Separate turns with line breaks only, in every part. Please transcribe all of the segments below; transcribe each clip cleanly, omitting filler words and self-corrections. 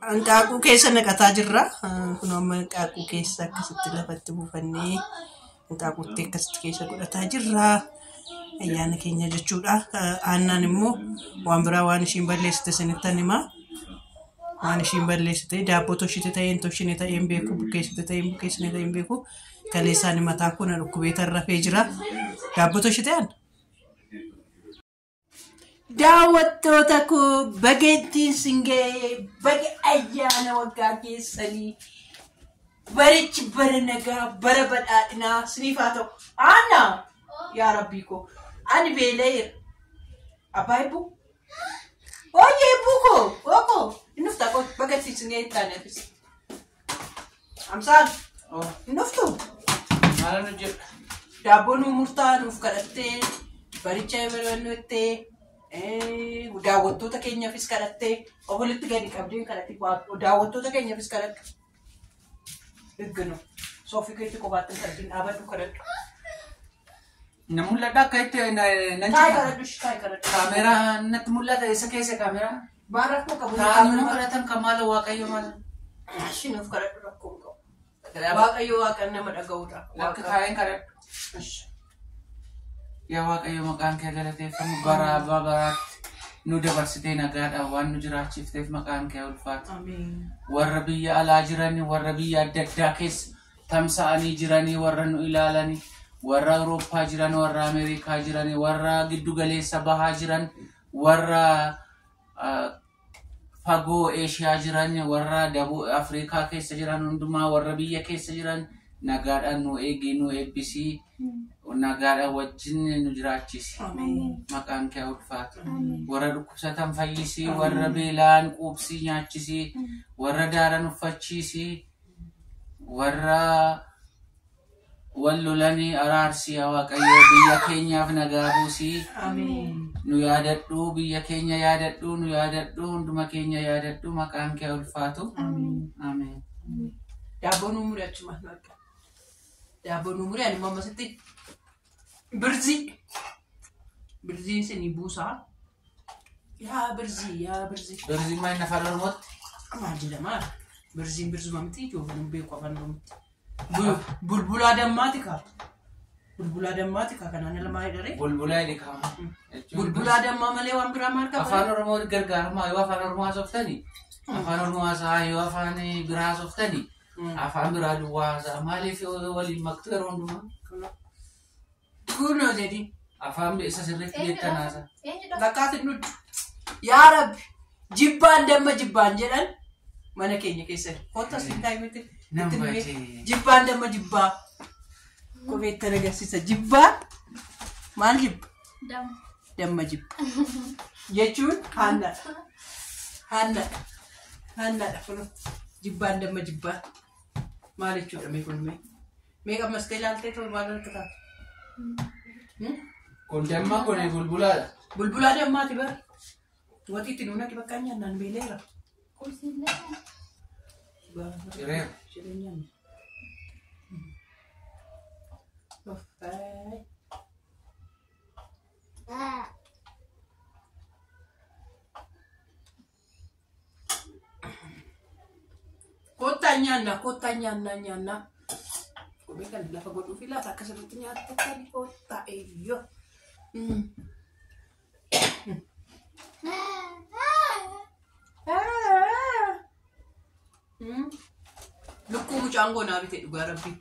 Hanqaaquu keessa naqataa jirra. Kun amma hanqaaquu keessa akkasitti lafatti buufannee hanqaaquutti akkasitti keessa godhataa jirra. Ayyaana keenya jechuudha. Aannaan immoo waan biraa waan ishiin balleessite isinittan himaa. Waan ishiin balleessite daabboo toshite ta'een toshine ta'een beeku bukeessite ta'een bukeessine ta'een beeku kaleessaan mataa kun dhukkubeeta rafee jira. Daabboo toshite aan. Daawwattoota koo bageettiin singee bage ayyaana waggaa keessanii barichi bara nagaa bara badhaadhinaa siniif haa ta'u. Aanna yaa rabbii koo ani beela'eera. Abbaa eebbuu ooyee eebbuu koo innuftaa koo bageettiin singee itti aaneefis. Amsaan innuftuu
maala nu jedha
daabboo nu murtaa nuuf kadhattee baricha eebbaa daawwattoota keenyaafis kadhattee obolitti gadi qabdeen kadhattee daawwattoota keenyaafis kadhatte. Eeggannoo soofii keetti qofaatti kadhatiin dhaabadhu kadhadhu.
Namulladha akka itti kaameeraa natti mul'ata isa keessa kaameeraa.
Baara koo qabu.
Taa'anii kadhatan kan maala waaqayyo maala.
Ishinuuf kadhadhu rakkoo qabu. Waaqayyo waaqan nama dhaga'uudha.
Akka taa'een kadhadhu. Yaa waaqayyo maqaan kee galateeffamu bara abbaa baraatti nu dabarsitee nagaadhaan waan nu jiraachifteef maqaan kee ulfaata. Warra biyya alaa jiranii warra biyya adda addaa keessa tamsa'anii jiranii warra nu ilaalanii warra Awurooppaa jiran warra Ameerikaa jiranii warra giddu galeessa bahaa jiran warra fagoo Eeshiyaa jiran warra Dabuu Afrikaa keessa jiran hundumaa warra biyya keessa jiran nagaadhaan nu eegi nu eebbisii. Nagaadhaan wajjin nu jiraachisi. Maqaan kee ulfaata. Warra dhukkubsatan fayyisii, warra beelaan quubsii nyaachisii, warra daaran uffachiisii, warra wal lolanii araarsii yaa waaqayyo biyya keenyaaf nagaa buusii. Nu yaadadhu biyya keenya yaadadhu nu yaadadhu hunduma keenya yaadadhu maqaan kee ulfaatu. Ameen.
Daabboo nu muri achuma naqa. Daabboo nu muri ani mamma sitti Birzii sini buusaa. Yaa birzii.
Birzii maal nafar ormooti?
Maal jedhama? Birzuma miti ijoolleen beeku afaan oromootti. Bulbulaa dammaati kaa. Bulbulaa dammaati kaa kanaan lamaa hidharee.
Bulbulaa hidhikaama.
Bulbulaa dammaa malee waan biraa maal qaba?
Afaan oromoo gargaaramaa yoo afaan oromoo haasoftanii afaan oromoo haasaa yoo afaan biraa haasoftanii afaan biraa duwwaa haasaa maaliif waliin maktu yeroo hundumaa?
Kuno jadi
afaan isa sirriitti beektanaasa.
Bakkaatti nuti yaa Rabbi jibbaan damma jibbaan jedhan mana keenya keessatti. Kottas hin taa'imatti jibbaan damma jibbaa kobeettan agarsiisa. Jibbaan maal jibba? Damma jibba jechuun haannadha kun jibbaan damma jibbaa maal jechuudha mee kun mee ammas ta'e ilaaltee ta'u maal harkataa?
Kun dammaa kun bulbulaadha.
Bulbulaa dammaati bara. Watiitti nuuna ki bakka nyaannaan beeleera.
Jireera.
Jireenyaan. Kottaa nyaannaa. Kami kan lafa godhuu fi laata akka sirriitti nyaata kan kottaa eeyyoo. Lukkuu mucaan goonaa bitee dhugaa Rabbii.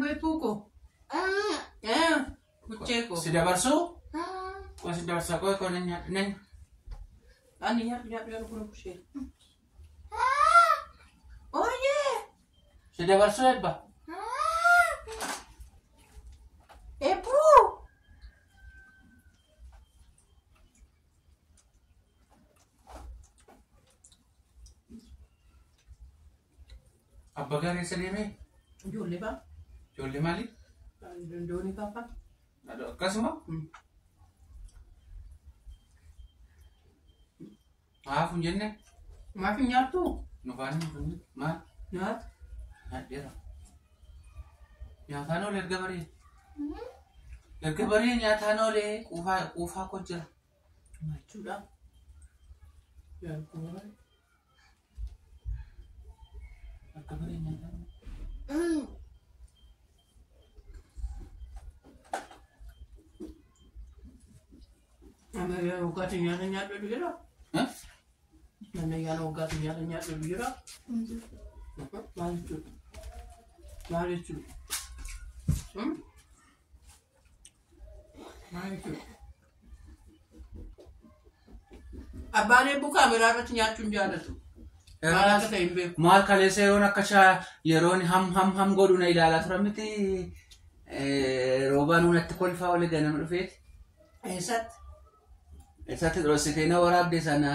Beepuuko. Bucheeko.
Si dabarsuu? Wasi dabarsaa koo eekoo nyaadhu.
Ani nyaadhu kun bushee. Ooyee.
Si dabarsuu eebba?
Eebbuu.
Abba gaarii isa deemee?
Ijoollee ba'a.
Ijoollee maali?
Doonii ba'a.
Akkasuma? Maaf hin jenne?
Maaf hin nyaattu?
Nu faana hin funne maal?
Nyaata.
Nyaadheera. Nyaataan oolee erga baree. Erga baree nyaataan oolee quufaa koo jira.
Machuudha. Erga
baree nyaataan.
Namanya ugat nyaata jira. Namanya ugat nyaata jira. Maalitu. Abbaan eebbu kaameraa irratti nyaachuun jaalatu. Maal akka ta'e hin beeku.
Maal kaleessa yeroon ham godhu na ilaalaa tura miti roobaan natti kolfaa olee ganama dhufeeti.
Eessatti?
Eessatti dhoositee na waraabde sana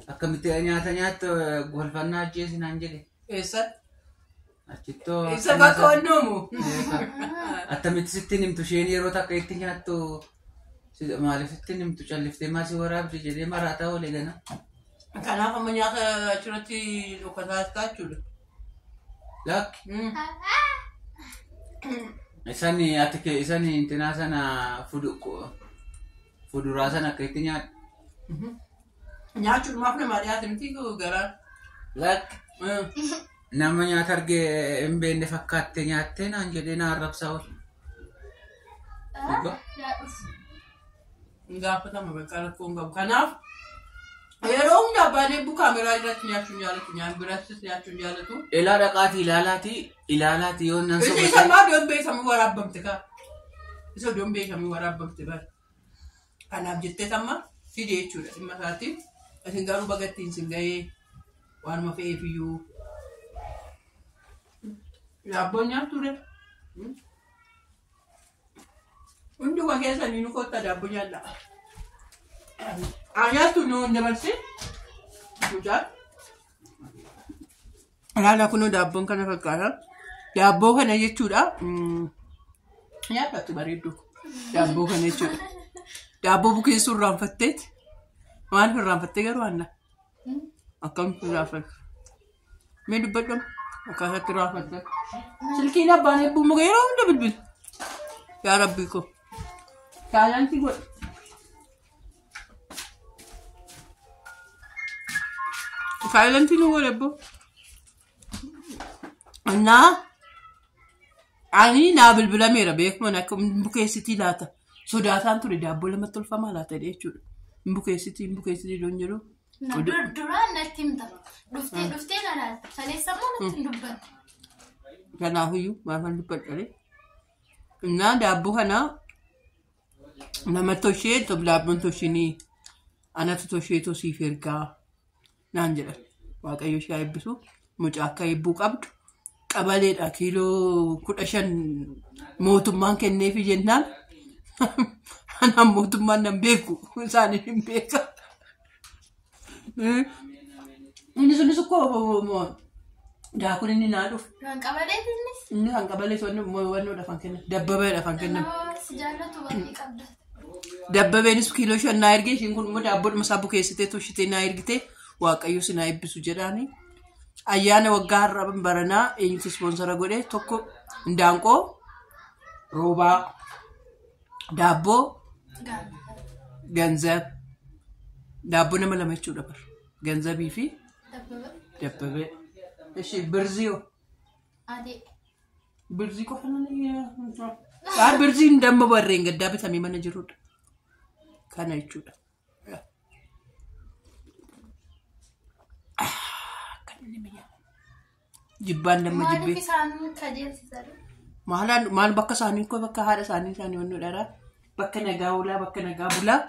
akkamitti nyaata nyaattu golfannaa ajjeesi naan jedhe.
Eessatti?
Achittoo.
Eessa bakka onnoomu?
Attamitti sittiin himtu isheen yeroo takka itti nyaattu maaliif sittiin himtu calliftee maasii waraabde jedhee maraataa olee gana.
Kanaaf amma nyaata achirratti dhokkataa jechuudha.
Lakki. Isaan intinaa sana fuduraa sana akka itti nyaadhu.
Nyaachuudhumaaf namaa dhiyaate miti garaan.
Lakki. Nama nyaata argee hin beekne fakkaattee nyaattee naan jedhee na arrabsaa oolu.
Gaafatama bakka rakkoon qabu. Kanaaf yeroo hunda abbaan eebbu kaameraa irratti nyaachuun jaalatu. Nyaan birattis nyaachuun jaalatu.
Ilaa dhaqaati yoo nan
soba. Isa maa doon beekamii waraabamte kaa. Isa doon beekamii waraabamte bara. Kanaaf jettee samma fide jechuudha dhimma isaatti. Isin garuu bagattiin sin gahee waanuma fe'eefiyyuu. Daabboon nyaatture. Hundi waa keessanii nu kotta daabbo nyaadha. Nyaattu nu dabarsi. Mucaa. Ilaala kunoo daabboon kana fakkaata. Daabboo kana jechuudha. Nyaatatu bareeddu. Daabboo kana jechuudha. Daabboo bukeessuu irraanfatteeti. Waan irraanfattee garuu anna. Akkamitti irraanfatte? Mee dubbadhamu? Akkasatti irraanfatte. Silkiin abbaan eebbuu muka yeroo hunda bilbil. Yaa rabbii koo. Kaalanti godhe. Kaalanti nu godhe eebboo. Ani naa bilbilameera beekuma akka bukeessitii laata. Sodaataan ture daabboo lamatti tolfamaa laata jechuudha. Bukeessitii doon jedhu.
Duraan natti himta. Dhuftee na laata. Saleessammoo natti hin dubbanne.
Kanaafiyyuu maafan dubbadhale. Innaa daabboo kanaa nama toshee daabboon toshinii anatu toshee tosiif ergaa naan jedha. Waaqayyo ishee eebbisu mucaa akka eebbuu qabdu qabaleedha kiiloo 15 mootummaan kenneefi jennaan. Anaan mootummaan nan beeku isaanii hin beeka. Inni sunis akkoo daakun inni naa dhufu.
Kan qabalee innis.
Inni kan qabalee wannoo dhafan kennan. Dabbabee dhafan kennan.
Si jaallatu baay'ee qabda.
Dabbabeenis kiiloo 5 naa ergee ishiin kun immoo daabboodhuma isaa bukeessitee toshitee naa ergitee waaqayyo si naa eebbisu jedhaani. Ayyaana waggaa har'a baranaa eenyutu ispoonsara godhee tokko Ndaanqoo roobaa daabboo ganzab daabboo nama lama jechuudha bar ganzabii fi dabbabee. Eshi birzio.
Ade.
Birzii qofa nani. Birziin damma barreen gaddaa bitamee mana jirudha. Kana jechuudha. Kan inni mi'a. Jibbaan damma jibbee.
Maaliif isaan kajeelsisan?
Maal bakka isaanii koo bakka haadha isaanii wannu dhala. Bakka nagaa oolaa bakka nagaa bulaa.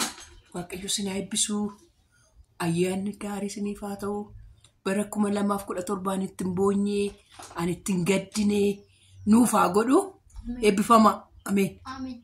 Waaqayyo sinaa eebbisuu. Ayyaanni gaarii siniif haa ta'u. Bara 2017 ittiin boonyee ani ittiin gaddinee nuuf haa godhu eebbifama. Ameen.
Ameen.